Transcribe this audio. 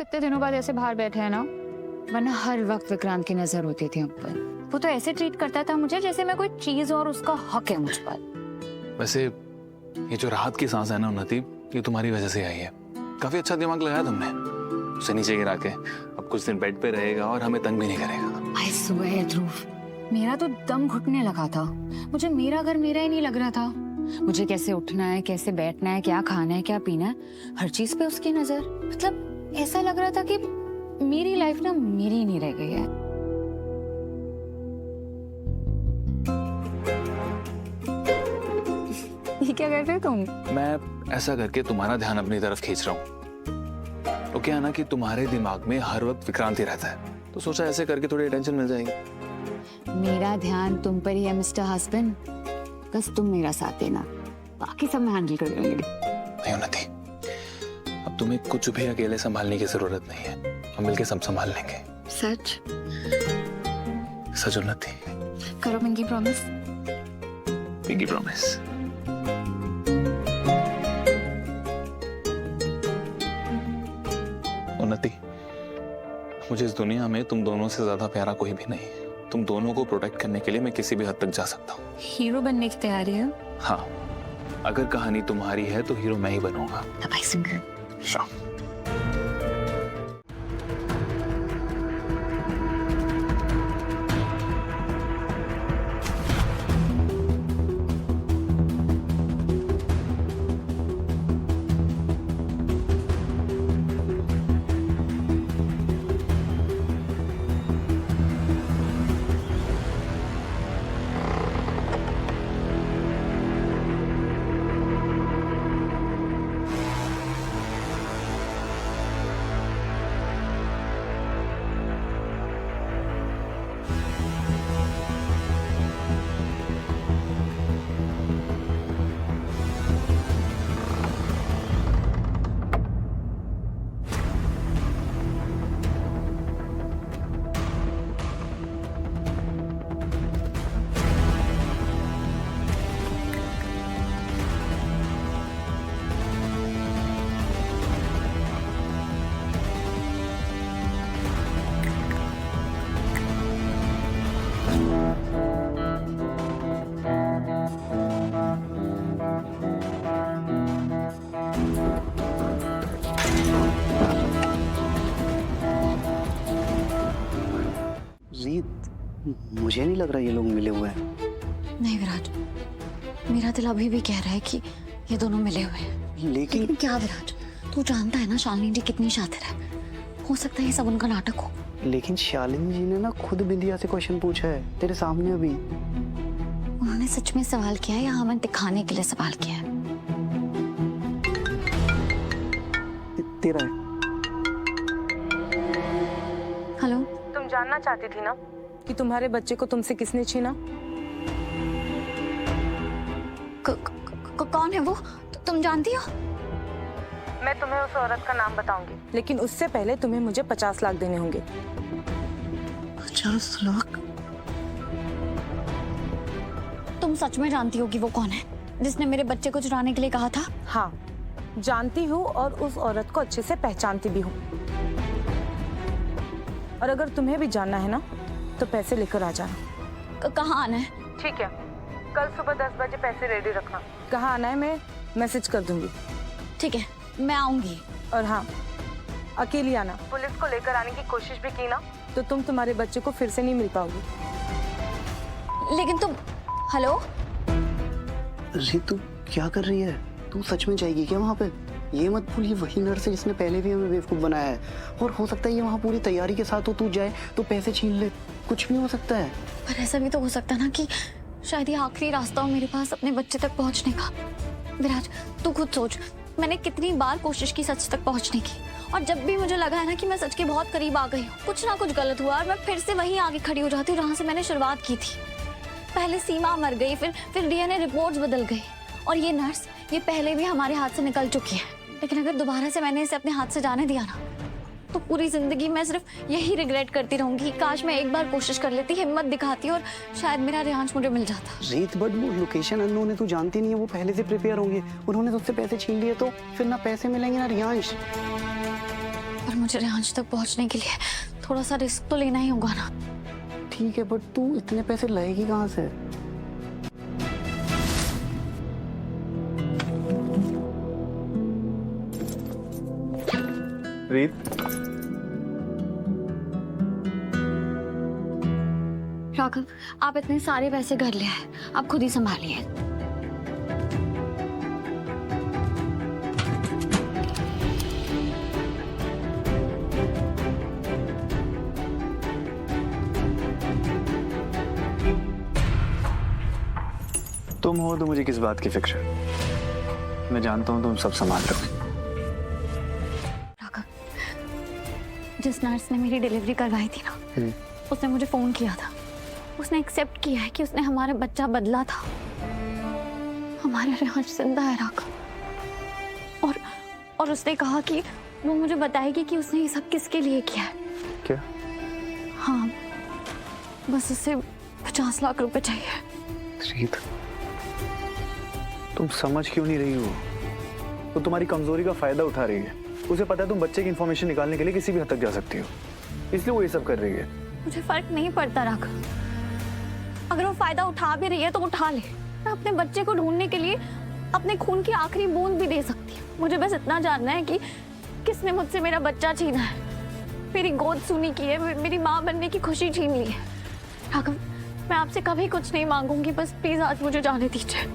इतने दिनों बाद ऐसे बाहर बैठे हैं ना, वरना हर वक्त विक्रांत की नजर होती थी हम पर। वो तो ऐसे ट्रीट करता था मुझे जैसे मैं कोई चीज और उसका हक है मुझ पर। वैसे ये जो राहत की सांस है ना उन्नति, ये तुम्हारी वजह से आई है। काफी अच्छा दिमाग लगाया तुमने उसे नीचे गिरा के। अब कुछ दिन बेड पे रहेगा और हमें तंग भी नहीं करेगा। आई स्वेयर ध्रुव, मेरा तो दम घुटने लगा था। मुझे मेरा घर मेरा ही नहीं लग रहा था। मुझे कैसे उठना है, कैसे बैठना है, क्या खाना है, क्या पीना है, हर चीज पे उसकी नजर। मतलब ऐसा लग रहा था कि मेरी लाइफ ना मेरी ही नहीं रह गई है। ये क्या कर रहे हो तुम? मैं ऐसा करके तुम्हारा ध्यान अपनी तरफ खींच रहा हूँ। तो क्या है ना कि तुम्हारे दिमाग में हर वक्त विक्रांत ही रहता है, तो सोचा ऐसे करके थोड़ी टेंशन मिल जाएगी। मेरा ध्यान तुम पर ही है मिस्टर हस्बैंड, बस तुम मेरा साथ देना, बाकी सब मैं हैंडल कर लूंगी। नहीं उन्नति, अब तुम्हें कुछ भी अकेले संभालने की जरूरत नहीं है, हम मिलके सब संभाल लेंगे। सच? सच उन्नति। करो पिंकी प्रॉमिस। Pinky promise. उन्नति, मुझे इस दुनिया में तुम दोनों से ज्यादा प्यारा कोई भी नहीं है। तुम दोनों को प्रोटेक्ट करने के लिए मैं किसी भी हद तक जा सकता हूँ। हीरो बनने की तैयारी है? हाँ, अगर कहानी तुम्हारी है तो हीरो मैं ही बनूंगा। तब आई सिंगर। श्योर। मुझे नहीं लग रहा ये लोग मिले हुए हैं। नहीं विराज, मेरा दिल अभी भी कह रहा है कि ये दोनों मिले हुए हैं। लेकिन क्या विराज, तू जानता है ना शालिनी जी कितनी शातिर है, हो सकता है ये सब उनका नाटक हो। लेकिन शालिनी जी ने ना खुद बिंदिया से क्वेश्चन पूछा है तेरे सामने अभी। उन्होंने सच में सवाल किया है या हमें दिखाने के लिए सवाल किया है? तेरा है। हेलो, तुम जानना चाहती थी ना कि तुम्हारे बच्चे को तुमसे किसने छीना? कौन है वो? तुम जानती हो? मैं तुम्हें उस औरत का नाम बताऊंगी, लेकिन उससे पहले तुम्हें मुझे 50 लाख देने होंगे। 50 लाख? तुम सच में जानती हो कि वो कौन है जिसने मेरे बच्चे को चुराने के लिए कहा था? हाँ, जानती हूँ और उस औरत को अच्छे से पहचानती भी हूँ। और अगर तुम्हें भी जानना है ना तो पैसे लेकर आ जाना। कहाँ आना है? ठीक है, कल सुबह 10 बजे पैसे रेडी रखना। कहाँ आना है मैं मैसेज कर दूंगी। ठीक है, मैं आऊंगी। और हाँ, अकेली आना। पुलिस को लेकर आने की कोशिश भी की ना तो तुम तुम्हारे बच्चे को फिर से नहीं मिल पाओगी। लेकिन तुम, हेलो? अरे तू क्या कर रही है? तू सच में जाएगी क्या वहाँ पे? ये मत भूल, ये वही नर्स है जिसने पहले भी हमें बेवकूफ बनाया है। और हो सकता है ये वहाँ पूरी तैयारी के साथ हो, तू जाए तो पैसे छीन ले, कुछ भी हो सकता है। पर ऐसा भी तो हो सकता है ना कि शायद ये आखिरी रास्ता हो मेरे पास अपने बच्चे तक पहुंचने का। विराज, तू खुद सोच, मैंने कितनी बार कोशिश की सच तक पहुंचने की, और जब भी मुझे लगा है ना कि मैं सच के बहुत करीब आ गई हूँ, कुछ ना कुछ गलत हुआ और मैं फिर से वहीं आगे खड़ी हो जाती हूँ जहाँ से मैंने शुरुआत की थी। पहले सीमा मर गई, फिर डीएनए रिपोर्ट्स बदल गई, और ये नर्स ये पहले भी हमारे हाथ से निकल चुकी है। लेकिन अगर दोबारा से मैंने इसे अपने हाथ से जाने दिया ना तो पूरी जिंदगी मैं सिर्फ यही रिग्रेट करती रहूंगी। काश मैं एक बार कोशिश कर लेती, हिम्मत दिखाती और शायद मेरा रियांश मुझे मिल जाता। रीत, बट वो लोकेशन अननोन है, तू जानती नहीं है, वो पहले से प्रिपेयर होंगे। उन्होंने तुझसे पैसे छीन लिए तो फिर ना पैसे मिलेंगे ना रियांश। पर मुझे रेहांश तक पहुंचने के लिए थोड़ा सा रिस्क तो लेना ही होगा ना। ठीक है, बट तू इतने पैसे लाएगी कहाँ से? रीत, राघव, आप इतने सारे पैसे घर ले आए, आप खुद ही संभालिए। तुम हो तो मुझे किस बात की फिक्र है? मैं जानता हूँ तुम सब संभाल रहे हो। राघव, जिस नर्स ने मेरी डिलीवरी करवाई थी ना, उसने मुझे फोन किया था। उसने एक्सेप्ट किया है कि उसने हमारा बच्चा बदला था। हमारा रेहांश जिंदा है राघव। और उसने कहा कि वो मुझे बताएगी कि उसने ये सब किसके लिए किया है। क्या? हाँ, बस उसे 50 लाख रुपए चाहिए। रीत, तुम समझ क्यों नहीं रही हो? वो तुम्हारी कमजोरी का फायदा उठा रही है। उसे पता है तुम बच्चे की इंफॉर्मेशन निकालने के लिए किसी भी हद तक जा सकती हो, इसलिए वो ये सब कर रही है। मुझे फर्क नहीं पड़ता राघव, अगर वो फायदा उठा भी रही है तो उठा ले। मैं अपने बच्चे को ढूंढने के लिए अपने खून की आखिरी बूंद भी दे सकती हूँ। मुझे बस इतना जानना है कि किसने मुझसे मेरा बच्चा छीना है, मेरी गोद सुनी की है, मेरी माँ बनने की खुशी छीन ली है। राघव, मैं आपसे कभी कुछ नहीं मांगूंगी, बस प्लीज आज मुझे जाने दीजिए।